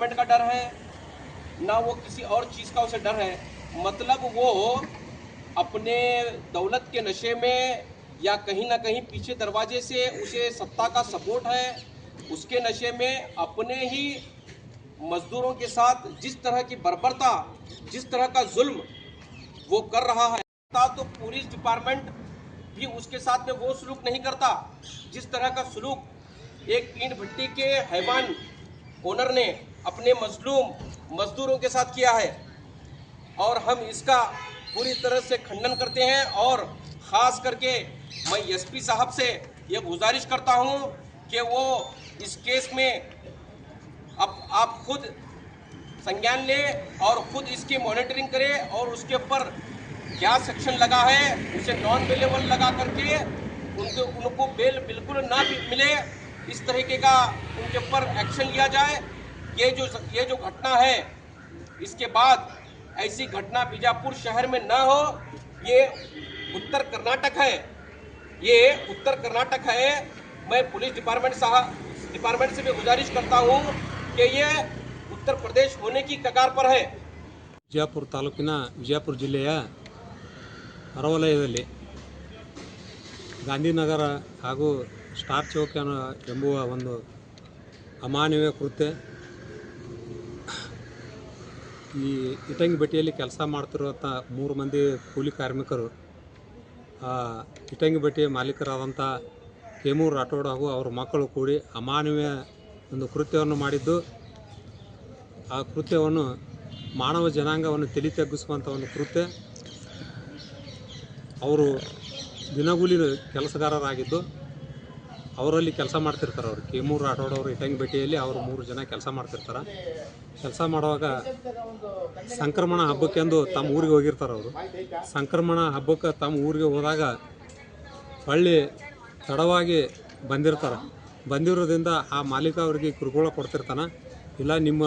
Department का डर है, ना वो किसी और चीज़ का उसे डर है। मतलब वो अपने दौलत के नशे में या कहीं ना कहीं पीछे दरवाजे से उसे सत्ता का सपोर्ट है, उसके नशे में अपने ही मजदूरों के साथ जिस तरह की बर्बरता, जिस तरह का जुल्म वो कर रहा है, तो पुलिस डिपार्टमेंट भी उसके साथ में वो सलूक नहीं करता जिस तरह का सलूक एक ईंट भट्टी के हैवान ओनर ने अपने मजलूम मजदूरों के साथ किया है। और हम इसका पूरी तरह से खंडन करते हैं और ख़ास करके मैं एसपी साहब से ये गुजारिश करता हूं कि वो इस केस में अब आप खुद संज्ञान ले और खुद इसकी मॉनिटरिंग करे और उसके ऊपर क्या सेक्शन लगा है उसे नॉन बेलेबल लगा करके उनको बेल बिल्कुल ना मिले, इस तरीके का उनके ऊपर एक्शन लिया जाए। ये जो घटना है, इसके बाद ऐसी घटना बीजापुर शहर में ना हो। ये उत्तर कर्नाटक है, ये उत्तर कर्नाटक है। मैं पुलिस डिपार्टमेंट से भी गुजारिश करता हूँ कि ये उत्तर प्रदेश होने की कगार पर है। ವಿಜಯಪುರ ತಾಲೂಕಿನ ವಿಜಯಪುರ ಜಿಲ್ಲೆಯ ಹೊರವಲಯದಲ್ಲಿ ಗಾಂಧಿನಗರ ಹಾಗೂ ಸ್ಟಾರ್ ಚೌಕ್ ಎಂಬುವ ಒಂದು ಅಮಾನವೀಯ ಕೃತ್ಯ, ಈ ಇಟಂಗಿ ಭಟ್ಟಿಯಲ್ಲಿ ಕೆಲಸ ಮಾಡ್ತಿರುವಂಥ 3 ಮಂದಿ ಕೂಲಿ ಕಾರ್ಮಿಕರು ಇಟಂಗಿ ಭಟ್ಟಿಯ ಮಾಲೀಕರಾದಂಥ ಕೇಮೂರು ರಾಠೋಡ್ ಹಾಗೂ ಅವರ ಮಕ್ಕಳು ಕೂಡಿ ಅಮಾನವೀಯ ಒಂದು ಕೃತ್ಯವನ್ನು ಮಾಡಿದ್ದು, ಆ ಕೃತ್ಯವನ್ನು ಮಾನವ ಜನಾಂಗವನ್ನು ತಲೆ ತಗ್ಗಿಸುವಂಥ ಒಂದು ಕೃತ್ಯ. ಅವರು ದಿನಗೂಲಿ ಕೆಲಸಗಾರರಾಗಿದ್ದು ಅವರಲ್ಲಿ ಕೆಲಸ ಮಾಡ್ತಿರ್ತಾರೆ. ಅವರು ಕೇಮೂರು ರಾಠೋಡ್ ಅವರು ಇಟಂಗಿ ಭಟ್ಟಿಯಲ್ಲಿ ಅವರು 3 ಜನ ಕೆಲಸ ಮಾಡ್ತಿರ್ತಾರೆ. ಕೆಲಸ ಮಾಡುವಾಗ ಸಂಕ್ರಮಣ ಹಬ್ಬಕ್ಕೆಂದು ತಮ್ಮ ಊರಿಗೆ ಹೋಗಿರ್ತಾರೆ. ಅವರು ಸಂಕ್ರಮಣ ಹಬ್ಬಕ್ಕೆ ತಮ್ಮ ಊರಿಗೆ ಹೋದಾಗ ಹೊಳ್ಳಿ ತಡವಾಗಿ ಬಂದಿರೋದ್ರಿಂದ ಆ ಮಾಲೀಕ ಅವರಿಗೆ ಕಿರುಕುಳ ಕೊಡ್ತಿರ್ತಾನೆ. ಇಲ್ಲ, ನಿಮ್ಮ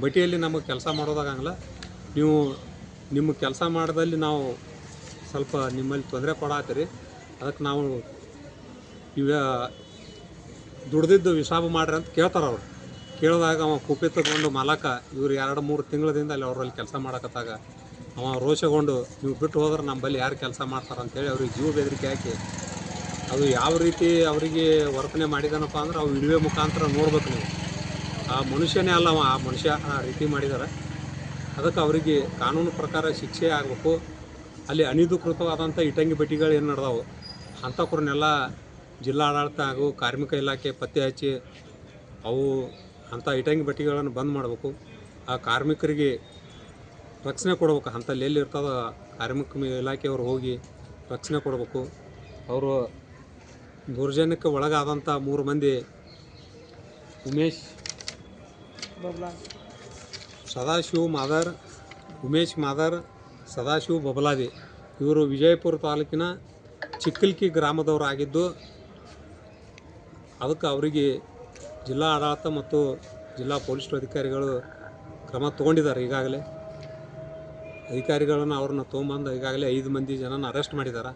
ಭಟ್ಟಿಯಲ್ಲಿ ನಮಗೆ ಕೆಲಸ ಮಾಡೋದಾಗಂಗಿಲ್ಲ, ನೀವು ನಿಮ್ಮ ಕೆಲಸ ಮಾಡೋದಲ್ಲಿ ನಾವು ಸ್ವಲ್ಪ ನಿಮ್ಮಲ್ಲಿ ತೊಂದರೆ ಕೊಡಾತ್ತೀರಿ, ಅದಕ್ಕೆ ನಾವು ದುಡ್ದಿದ್ದು ಹಿಸಾಬು ಮಾಡ್ರಿ ಅಂತ ಕೇಳ್ತಾರೆ. ಅವರು ಕೇಳಿದಾಗ ಅವ ಕುಪಿತಗೊಂಡು ಮಾಲಕ ಇವರು 2-3 ತಿಂಗಳದಿಂದ ಅಲ್ಲಿ ಅವರಲ್ಲಿ ಕೆಲಸ ಮಾಡಕತ್ತಾಗ ಅವ ರೋಷಗೊಂಡು, ನೀವು ಬಿಟ್ಟು ಹೋದ್ರೆ ನಮ್ಮಲ್ಲಿ ಯಾರು ಕೆಲಸ ಮಾಡ್ತಾರೆ ಅಂತೇಳಿ ಅವ್ರಿಗೆ ಜೀವ ಬೆದರಿಕೆ ಹಾಕಿ, ಅದು ಯಾವ ರೀತಿ ಅವರಿಗೆ ವರ್ತನೆ ಮಾಡಿದಾನಪ್ಪ ಅಂದ್ರೆ ಅವು ವಿಡಿಯೋ ಮುಖಾಂತರ ನೋಡ್ಬೇಕು ನೀವು. ಆ ಮನುಷ್ಯನೇ ಅಲ್ಲ, ಆ ಮನುಷ್ಯ ಆ ರೀತಿ ಮಾಡಿದ್ದಾರೆ. ಅದಕ್ಕೆ ಅವರಿಗೆ ಕಾನೂನು ಪ್ರಕಾರ ಶಿಕ್ಷೆ ಆಗಬೇಕು. ಅಲ್ಲಿ ಅನಧಿಕೃತವಾದಂಥ ಇಟಂಗಿ ಭಟ್ಟಿಗಳು ಏನು ನಡೆದವು ಅಂಥವ್ರನ್ನೆಲ್ಲ ಜಿಲ್ಲಾಡಳಿತ ಹಾಗೂ ಕಾರ್ಮಿಕ ಇಲಾಖೆ ಪತ್ತೆ ಹಚ್ಚಿ ಅವು ಅಂಥ ಇಟಂಗಿ ಭಟ್ಟಿಗಳನ್ನು ಬಂದ್ ಮಾಡಬೇಕು. ಆ ಕಾರ್ಮಿಕರಿಗೆ ರಕ್ಷಣೆ ಕೊಡಬೇಕು. ಅಂಥಲ್ಲಿ ಎಲ್ಲಿ ಇರ್ತದೋ ಕಾರ್ಮಿಕ ಇಲಾಖೆಯವರು ಹೋಗಿ ರಕ್ಷಣೆ ಕೊಡಬೇಕು. ಅವರು ದೌರ್ಜನ್ಯಕ್ಕೆ ಒಳಗಾದಂಥ 3 ಮಂದಿ ಉಮೇಶ್ ಮಾದರ್, ಸದಾಶಿವ ಬಬಲಾದಿ ಇವರು ವಿಜಯಪುರ ತಾಲೂಕಿನ ಚಿಕ್ಕಲ್ಕಿ ಗ್ರಾಮದವರಾಗಿದ್ದು, ಅದಕ್ಕೆ ಅವರಿಗೆ ಜಿಲ್ಲಾ ಆಡಳಿತ ಮತ್ತು ಜಿಲ್ಲಾ ಪೊಲೀಸ್ ಅಧಿಕಾರಿಗಳು ಕ್ರಮ ತೊಗೊಂಡಿದ್ದಾರೆ. ಈಗಾಗಲೇ ಅಧಿಕಾರಿಗಳನ್ನು ಅವ್ರನ್ನ ತೊಗೊಂಬಂದು ಈಗಾಗಲೇ 5 ಮಂದಿ ಜನನ ಅರೆಸ್ಟ್ ಮಾಡಿದ್ದಾರೆ.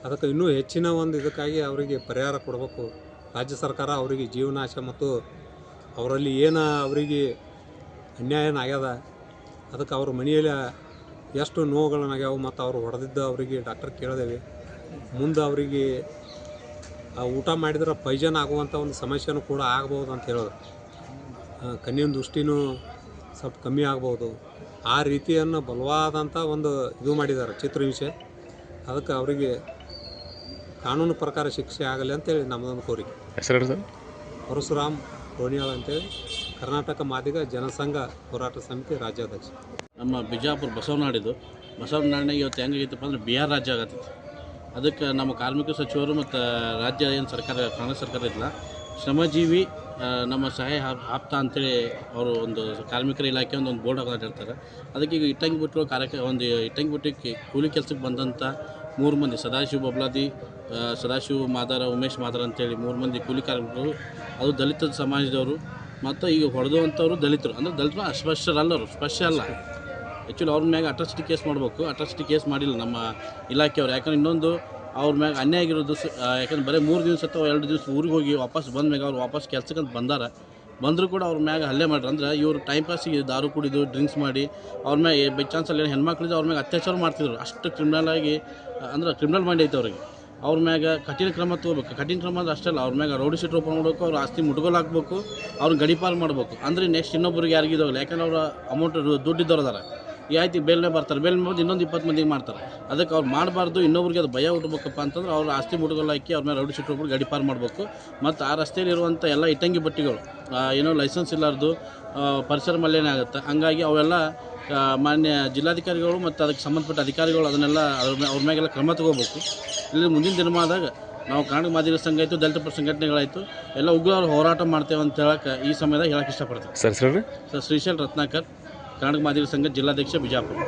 ಅದಕ್ಕೆ ಇನ್ನೂ ಹೆಚ್ಚಿನ ಒಂದು ಇದಕ್ಕಾಗಿ ಅವರಿಗೆ ಪರಿಹಾರ ಕೊಡಬೇಕು. ರಾಜ್ಯ ಸರ್ಕಾರ ಅವರಿಗೆ ಜೀವನಾಶ ಮತ್ತು ಅವರಲ್ಲಿ ಏನು ಅವರಿಗೆ ಅನ್ಯಾಯ ಆಗ್ಯದ, ಅದಕ್ಕೆ ಅವ್ರ ಮನೆಯಲ್ಲಿ ಎಷ್ಟು ನೋವುಗಳನ್ನಾಗ್ಯಾವ ಮತ್ತು ಅವರು ಹೊಡೆದಿದ್ದು ಅವರಿಗೆ ಡಾಕ್ಟರ್ ಕೇಳಿದೇವೆ. ಮುಂದೆ ಅವರಿಗೆ ಊಟ ಮಾಡಿದ್ರೆ ಪೈಜನ್ ಆಗುವಂಥ ಒಂದು ಸಮಸ್ಯೆನೂ ಕೂಡ ಆಗ್ಬೋದು ಅಂತ ಹೇಳೋದು. ಕಣ್ಣಿನ ದೃಷ್ಟಿನೂ ಸ್ವಲ್ಪ ಕಮ್ಮಿ ಆಗ್ಬೋದು. ಆ ರೀತಿಯನ್ನು ಬಲವಾದಂಥ ಒಂದು ಇದು ಮಾಡಿದ್ದಾರೆ ಚಿತ್ರಹಿಂಸೆ. ಅದಕ್ಕೆ ಅವರಿಗೆ ಕಾನೂನು ಪ್ರಕಾರ ಶಿಕ್ಷೆ ಆಗಲಿ ಅಂತೇಳಿ ನಮ್ಮದೊಂದು ಕೋರಿಕೆ. ಹೆಸರು ಸರ್? ಪರಶುರಾಮ್ ರೋಣಿಯಾಳ ಅಂತೇಳಿ, ಕರ್ನಾಟಕ ಮಾದಿಗ ಜನಸಂಘ ಹೋರಾಟ ಸಮಿತಿ ರಾಜ್ಯಾಧ್ಯಕ್ಷ. ನಮ್ಮ ಬಿಜಾಪುರ ಬಸವನಾಡಿನಾಗ ಇವತ್ತು ಹೆಂಗಾಗೈತಪ್ಪ ಅಂದ್ರೆ ಬಿಹಾರ್ ರಾಜ್ಯ ಆಗತ್ತೈತಿ. ಅದಕ್ಕೆ ನಮ್ಮ ಕಾರ್ಮಿಕ ಸಚಿವರು ಮತ್ತು ರಾಜ್ಯ ಏನು ಸರ್ಕಾರ ಕಾಂಗ್ರೆಸ್ ಸರ್ಕಾರ ಇದ್ದಿಲ್ಲ, ಶ್ರಮಜೀವಿ ನಮ್ಮ ಸಹಾಯ ಆಪ್ತ ಅಂತೇಳಿ ಅವರು ಒಂದು ಕಾರ್ಮಿಕರ ಇಲಾಖೆ ಒಂದು ಬೋರ್ಡ್ ಹಾಕೊಂಡಿರ್ತಾರೆ. ಅದಕ್ಕೆ ಈಗ ಇಟ್ಟಂಗಿ ಬಿಟ್ಟು ಒಂದು ಇಟ್ಟಂಗಿ ಬಿಟ್ಟು ಕೂಲಿ ಕೆಲಸಕ್ಕೆ ಬಂದಂಥ 3 ಮಂದಿ ಸದಾಶಿವ ಬಬಲಾದಿ, ಸದಾಶಿವ ಮಾದರ, ಉಮೇಶ್ ಮಾದರ ಅಂತೇಳಿ 3 ಮಂದಿ ಕೂಲಿ ಕಾರ್ಮಿಕರು, ಅದು ದಲಿತ ಸಮಾಜದವರು. ಮತ್ತು ಈಗ ಹೊಡೆದಂಥವ್ರು ದಲಿತರು, ಅಂದರೆ ದಲಿತರು ಅಸ್ಪೃಶ್ಯರಲ್ಲವರು, ಸ್ಪರ್ಶ ಅಲ್ಲ. ಆ್ಯಕ್ಚುಲಿ ಅವ್ರ ಮ್ಯಾಗ ಅಟ್ರಾಸಿಟಿ ಕೇಸ್ ಮಾಡಬೇಕು. ಅಟ್ರಾಸಿಟಿ ಕೇಸ್ ಮಾಡಿಲ್ಲ ನಮ್ಮ ಇಲಾಖೆಯವ್ರು. ಯಾಕಂದ್ರೆ ಇನ್ನೊಂದು ಅವ್ರ ಮ್ಯಾಗ ಅನ್ಯಾಯ ಆಗಿರೋದು, ಯಾಕಂದ್ರೆ ಬರೀ 3 ದಿವಸ ಅಥವಾ 2 ದಿವಸ ಊರಿಗೆ ಹೋಗಿ ವಾಪಸ್ ಬಂದ ಮ್ಯಾಗ ಅವ್ರು ವಾಪಸ್ ಕೆಲ್ಸಕ್ಕಂತ ಬಂದಾರ. ಬಂದರೂ ಕೂಡ ಅವ್ರ ಮ್ಯಾಗ ಹಲ್ಲೆ ಮಾಡ್ರಿ ಅಂದ್ರೆ ಇವರು ಟೈಮ್ ಪಾಸಿಗೆ ದಾರು ಕುಡಿದು ಡ್ರಿಂಕ್ಸ್ ಮಾಡಿ ಅವ್ರ ಮ್ಯಾಗ ಬೈ ಚಾನ್ಸಲ್ಲಿ ಏನು ಹೆಣ್ಮಕ್ಳಿದ್ದು ಅವ್ರ ಮ್ಯಾಗ ಅತ್ಯಾಚಾರ ಮಾಡ್ತಿದ್ರು. ಅಷ್ಟು ಕ್ರಿಮಿನಲ್ ಆಗಿ ಅಂದ್ರೆ ಕ್ರಿಮಿನಲ್ ಮೈಂಡ್ ಐತೆ ಅವ್ರಿಗೆ. ಅವ್ರ ಮ್ಯಾಗ ಕಠಿಣ ಕ್ರಮ ತಗೋಬೇಕು. ಕಠಿಣ ಕ್ರಮ ಅಂದ್ರೆ ಅಷ್ಟೇ ಅಲ್ಲ, ಅವ್ರ ಮ್ಯಾಗ ರೌಡಿ ಶೀಟ್ ಓಪನ್ ಮಾಡಬೇಕು, ಅವ್ರ ಆಸ್ತಿ ಮುಟ್ಗೋಲು ಹಾಕ್ಬೇಕು, ಅವ್ರನ್ನ ಗಡಿಪಾರು ಮಾಡಬೇಕು. ಅಂದರೆ ನೆಕ್ಸ್ಟ್ ಇನ್ನೊಬ್ಬರಿಗೆ ಯಾರಿಗಿದೋಗಲ್ಲ, ಯಾಕಂದ್ರೆ ಅವ್ರ ಅಮೌಂಟ್ ದುಡ್ಡಿದ್ದವ್ರು ಅದಾರ. ಈ ಆಯ್ತು ಬೇಲ್ನೇ ಬರ್ತಾರೆ, ಬೇಲ್ ಮಾಡಿ ಇನ್ನೊಂದು 20 ಮಂದಿಗೆ ಮಾಡ್ತಾರೆ. ಅದಕ್ಕೆ ಅವ್ರು ಮಾಡಬಾರ್ದು. ಇನ್ನೊಬ್ರಿಗೆ ಅದು ಭಯ ಹುಟ್ಟಬೇಕಪ್ಪ ಅಂತಂದ್ರೆ ಅವ್ರ ಆಸ್ತಿ ಮುಟ್ಗೋಲು ಹಾಕಿ ಅವ್ರ ಮೇಲೆ ರೌಡಿ ಶೀಟ್ ಒಬ್ಬರು ಗಡಿಪಾರು ಮಾಡಬೇಕು. ಮತ್ತು ಆ ರಸ್ತೆಯಲ್ಲಿರುವಂಥ ಎಲ್ಲ ಇಟ್ಟಂಗಿ ಬಟ್ಟಿಗಳು ಏನೋ ಲೈಸೆನ್ಸ್ ಇಲ್ಲಾರ್ದು ಪರಿಸರ ಮಾಲಿನ್ಯ ಆಗುತ್ತೆ. ಹಂಗಾಗಿ ಅವೆಲ್ಲ ಮಾನ್ಯ ಜಿಲ್ಲಾಧಿಕಾರಿಗಳು ಮತ್ತು ಅದಕ್ಕೆ ಸಂಬಂಧಪಟ್ಟ ಅಧಿಕಾರಿಗಳು ಅದನ್ನೆಲ್ಲ ಅವ್ರ ಮ್ಯಾಗೆಲ್ಲ ಕ್ರಮ ತಗೋಬೇಕು. ಇಲ್ಲಿ ಮುಂದಿನ ದಿನಮಾನದಾಗ ನಾವು ಕನ್ನಡ ಮಾದಿಗ ಸಂಘ ಆಯಿತು, ದಲಿತ ಪರ ಸಂಘಟನೆಗಳಾಯಿತು ಎಲ್ಲ ಉಗ್ರ ಹೋರಾಟ ಮಾಡ್ತೇವೆ ಅಂತ ಹೇಳಕ್ಕೆ ಈ ಸಮಯದಾಗ ಹೇಳಕ್ಕೆ ಇಷ್ಟಪಡ್ತೀವಿ. ಸರ್ ಶ್ರೀಶೈಲ್ ರತ್ನಾಕರ್, ಕನ್ನಡ ಮಾದಿಗ ಸಂಘ ಜಿಲ್ಲಾಧ್ಯಕ್ಷ, ಬಿಜಾಪುರ.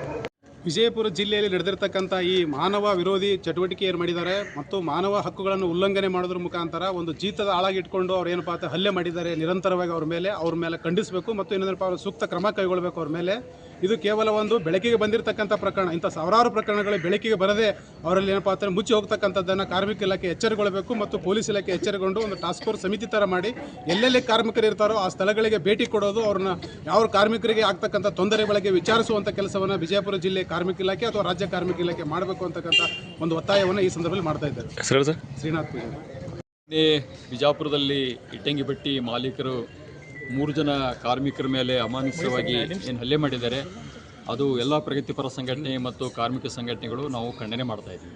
ವಿಜಯಪುರ ಜಿಲ್ಲೆಯಲ್ಲಿ ನಡೆದಿರ್ತಕ್ಕಂಥ ಈ ಮಾನವ ವಿರೋಧಿ ಚಟುವಟಿಕೆ ಏನು ಮಾಡಿದ್ದಾರೆ ಮತ್ತು ಮಾನವ ಹಕ್ಕುಗಳನ್ನು ಉಲ್ಲಂಘನೆ ಮಾಡೋದ್ರ ಮುಖಾಂತರ ಒಂದು ಜೀತದ ಆಳಾಗಿಟ್ಕೊಂಡು ಅವ್ರು ಏನಪ್ಪ ಅಂತ ಹಲ್ಲೆ ಮಾಡಿದ್ದಾರೆ. ನಿರಂತರವಾಗಿ ಅವ್ರ ಮೇಲೆ ಖಂಡಿಸಬೇಕು ಮತ್ತು ಇನ್ನೊಂದಪ್ಪ ಅವರು ಸೂಕ್ತ ಕ್ರಮ ಕೈಗೊಳ್ಳಬೇಕು ಅವ್ರ ಮೇಲೆ. ಇದು ಕೇವಲ ಒಂದು ಬೆಳಕಿಗೆ ಬಂದಿರತಕ್ಕಂಥ ಪ್ರಕರಣ. ಇಂಥ ಸಾವಿರಾರು ಪ್ರಕರಣಗಳು ಬೆಳಕಿಗೆ ಬರದೆ ಅವರಲ್ಲಿ ಏನಪ್ಪ ಅಂತ ಮುಚ್ಚಿ ಹೋಗ್ತಕ್ಕಂಥದ್ದನ್ನು ಕಾರ್ಮಿಕ ಇಲಾಖೆ ಎಚ್ಚರಗೊಳ್ಳಬೇಕು ಮತ್ತು ಪೊಲೀಸ್ ಇಲಾಖೆ ಎಚ್ಚರಗೊಂಡು ಒಂದು ಟಾಸ್ಕ್ ಫೋರ್ಸ್ ಸಮಿತಿ ಥರ ಮಾಡಿ ಎಲ್ಲೆಲ್ಲಿ ಕಾರ್ಮಿಕರು ಇರ್ತಾರೋ ಆ ಸ್ಥಳಗಳಿಗೆ ಭೇಟಿ ಕೊಡೋದು, ಅವ್ರನ್ನ ಯಾವ ಕಾರ್ಮಿಕರಿಗೆ ಆಗ್ತಕ್ಕಂಥ ತೊಂದರೆಗಳಿಗೆ ವಿಚಾರಿಸುವಂಥ ಕೆಲಸವನ್ನು ವಿಜಯಪುರ ಜಿಲ್ಲೆ ಕಾರ್ಮಿಕ ಇಲಾಖೆ ಅಥವಾ ರಾಜ್ಯ ಕಾರ್ಮಿಕ ಇಲಾಖೆ ಮಾಡಬೇಕು ಅಂತಕ್ಕಂಥ ಒಂದು ಒತ್ತಾಯವನ್ನು ಈ ಸಂದರ್ಭದಲ್ಲಿ ಮಾಡ್ತಾ ಇದ್ದಾರೆ. ಶ್ರೀನಾಥ್ ಪೂಜಾರಿ. ಬಿಜಾಪುರದಲ್ಲಿ ಇಟ್ಟಂಗಿ ಬಟ್ಟಿ ಮಾಲೀಕರು 3 ಜನ ಕಾರ್ಮಿಕರ ಮೇಲೆ ಅಮಾನುಷವಾಗಿ ಏನು ಹಲ್ಲೆ ಮಾಡಿದ್ದಾರೆ, ಅದು ಎಲ್ಲ ಪ್ರಗತಿಪರ ಸಂಘಟನೆ ಮತ್ತು ಕಾರ್ಮಿಕ ಸಂಘಟನೆಗಳು ನಾವು ಖಂಡನೆ ಮಾಡ್ತಾ ಇದ್ದೀವಿ.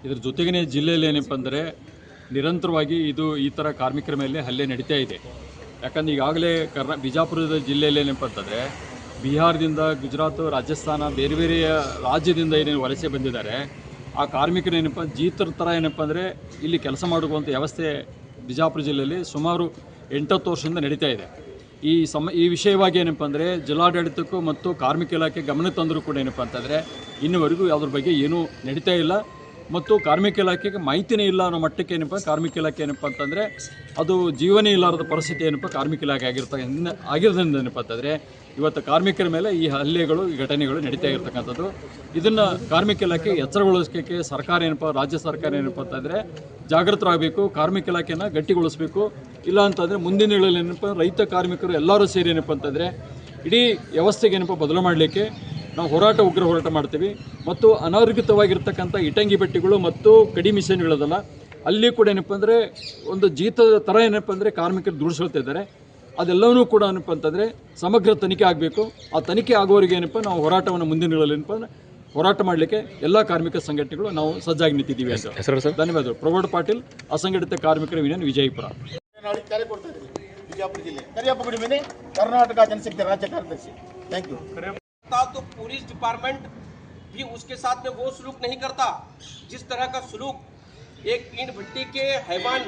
ಇದ್ರ ಜೊತೆಗೇ ಜಿಲ್ಲೆಯಲ್ಲಿ ಏನಪ್ಪ ಅಂದರೆ ನಿರಂತರವಾಗಿ ಈ ಥರ ಕಾರ್ಮಿಕರ ಮೇಲೆ ಹಲ್ಲೆ ನಡೀತಾ ಇದೆ. ಯಾಕಂದ್ರೆ ಈಗಾಗಲೇ ಬಿಜಾಪುರದ ಜಿಲ್ಲೆಯಲ್ಲಿ ಏನಪ್ಪ ಅಂತಂದರೆ ಬಿಹಾರದಿಂದ, ಗುಜರಾತ್, ರಾಜಸ್ಥಾನ ಬೇರೆ ಬೇರೆ ರಾಜ್ಯದಿಂದ ಏನೇನು ವಲಸೆ ಬಂದಿದ್ದಾರೆ ಆ ಕಾರ್ಮಿಕರು ಏನಪ್ಪ ಜೀತರ ಥರ ಏನಪ್ಪ ಅಂದರೆ ಇಲ್ಲಿ ಕೆಲಸ ಮಾಡುವಂಥ ವ್ಯವಸ್ಥೆ ಬಿಜಾಪುರ ಜಿಲ್ಲೆಯಲ್ಲಿ ಸುಮಾರು 8-10 ವರ್ಷದಿಂದ ನಡೀತಾ ಇದೆ. ಈ ವಿಷಯವಾಗಿ ಏನಪ್ಪ ಅಂದರೆ ಜಿಲ್ಲಾಡಳಿತಕ್ಕೂ ಮತ್ತು ಕಾರ್ಮಿಕ ಇಲಾಖೆ ಗಮನ ತಂದರೂ ಕೂಡ ಏನಪ್ಪ ಅಂತಂದರೆ ಇನ್ನುವರೆಗೂ ಯಾವುದ್ರ ಬಗ್ಗೆ ಏನೂ ನಡೀತಾ ಇಲ್ಲ ಮತ್ತು ಕಾರ್ಮಿಕ ಇಲಾಖೆಗೆ ಮಾಹಿತಿನೇ ಇಲ್ಲ ಅನ್ನೋ ಮಟ್ಟಕ್ಕೆ ಏನಪ್ಪ ಕಾರ್ಮಿಕ ಇಲಾಖೆ ಏನಪ್ಪ ಅಂತಂದರೆ ಅದು ಜೀವನೇ ಇಲ್ಲಾರದ ಪರಿಸ್ಥಿತಿ ಏನಪ್ಪ ಕಾರ್ಮಿಕ ಇಲಾಖೆ ಆಗಿರೋದ್ರಿಂದ ಏನಪ್ಪ ಅಂತಂದರೆ ಇವತ್ತು ಕಾರ್ಮಿಕರ ಮೇಲೆ ಈ ಹಲ್ಲೆಗಳು, ಈ ಘಟನೆಗಳು ನಡೀತಾ ಇರ್ತಕ್ಕಂಥದ್ದು. ಇದನ್ನು ಕಾರ್ಮಿಕ ಇಲಾಖೆ ಎಚ್ಚರಗೊಳಿಸೋಕ್ಕೆ ಸರ್ಕಾರ ಏನಪ್ಪ, ರಾಜ್ಯ ಸರ್ಕಾರ ಏನಪ್ಪ ಅಂತಂದರೆ ಜಾಗೃತರಾಗಬೇಕು, ಕಾರ್ಮಿಕ ಇಲಾಖೆನ ಗಟ್ಟಿಗೊಳಿಸಬೇಕು. ಇಲ್ಲ ಅಂತಂದರೆ ಮುಂದಿನ ದಿನಗಳಲ್ಲಿ ಏನಪ್ಪ ರೈತ ಕಾರ್ಮಿಕರು ಎಲ್ಲರೂ ಸೇರಿ ಏನಪ್ಪ ಅಂತಂದರೆ ಇಡೀ ವ್ಯವಸ್ಥೆಗೆ ಏನಪ್ಪ ಬದಲು ಮಾಡಲಿಕ್ಕೆ ನಾವು ಉಗ್ರ ಹೋರಾಟ ಮಾಡ್ತೀವಿ. ಮತ್ತು ಅನಧಿಕೃತವಾಗಿರ್ತಕ್ಕಂಥ ಇಟ್ಟಂಗಿ ಬಟ್ಟಿಗಳು ಮತ್ತು ಕಡಿ ಮಿಷನ್ಗಳದಲ್ಲ ಅಲ್ಲಿ ಕೂಡ ಏನಪ್ಪ ಅಂದರೆ ಒಂದು ಜೀತದ ಥರ ಏನಪ್ಪ ಅಂದರೆ ಕಾರ್ಮಿಕರು ದುಡಿಸ್ಕೊಳ್ತಾ ಇದ್ದಾರೆ. ಅದೆಲ್ಲವೂ ಕೂಡ ಏನಪ್ಪ ಅಂತಂದರೆ ಸಮಗ್ರ ತನಿಖೆ ಆಗಬೇಕು. ಆ ತನಿಖೆ ಆಗುವವರೆಗೆ ಏನಪ್ಪ ನಾವು ಹೋರಾಟವನ್ನು ಮುಂದಿನ ದಿನಗಳಲ್ಲಿ ಏನಪ್ಪ ಅಂದರೆ ಹೋರಾಟ ಮಾಡಲಿಕ್ಕೆ ಎಲ್ಲ ಕಾರ್ಮಿಕ ಸಂಘಟನೆಗಳು ನಾವು ಸಜ್ಜಾಗಿ ನಿಂತಿದ್ದೀವಿ ಅಂತ. ಧನ್ಯವಾದಗಳು. ಪ್ರೌಢ ಪಾಟೀಲ್, ಅಸಂಘಟಿತ ಕಾರ್ಮಿಕರ ಯೂನಿಯನ್, ವಿಜಯಪುರ. ಬಿಜಾಪುರ ಜಿಲ್ಲೆ ಕರಿಯಪ್ಪ ಕರ್ನಾಟಕ ಜನಶಕ್ತಿ ರಾಜ್ಯ ಕಾರ್ಯದರ್ಶಿ. Thank you. तो पुलिस डिपार्टमेंट भी उसके साथ में वो सलूक नहीं करता जिस तरह का सलूक एक ईंट भट्टी के हैवान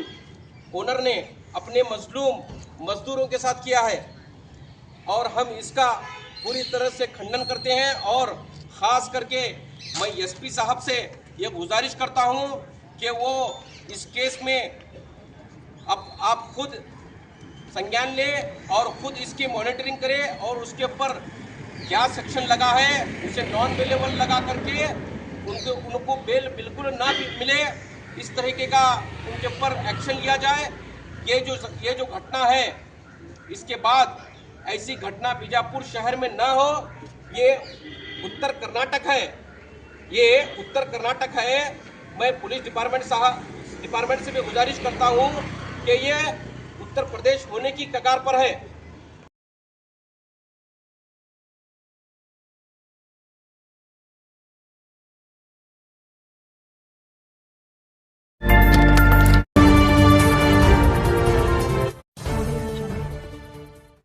ओनर ने अपने मजलूम मजदूरों के साथ किया है, और हम इसका पूरी तरह से खंडन करते हैं. और ख़ास करके मैं एसपी साहब से ये गुजारिश करता हूँ कि वो इस केस में अब आप खुद संज्ञान ले और खुद इसकी मॉनिटरिंग करें और उसके ऊपर क्या सेक्शन लगा है उसे नॉन बेलेबल लगा करके उनको बेल बिल्कुल ना मिले, इस तरीके का उनके ऊपर एक्शन लिया जाए. ये जो घटना है, इसके बाद ऐसी घटना बीजापुर शहर में ना हो. ये उत्तर कर्नाटक है. मैं पुलिस डिपार्टमेंट से भी गुजारिश करता हूँ कि ये उत्तर प्रदेश होने की कगार पर है.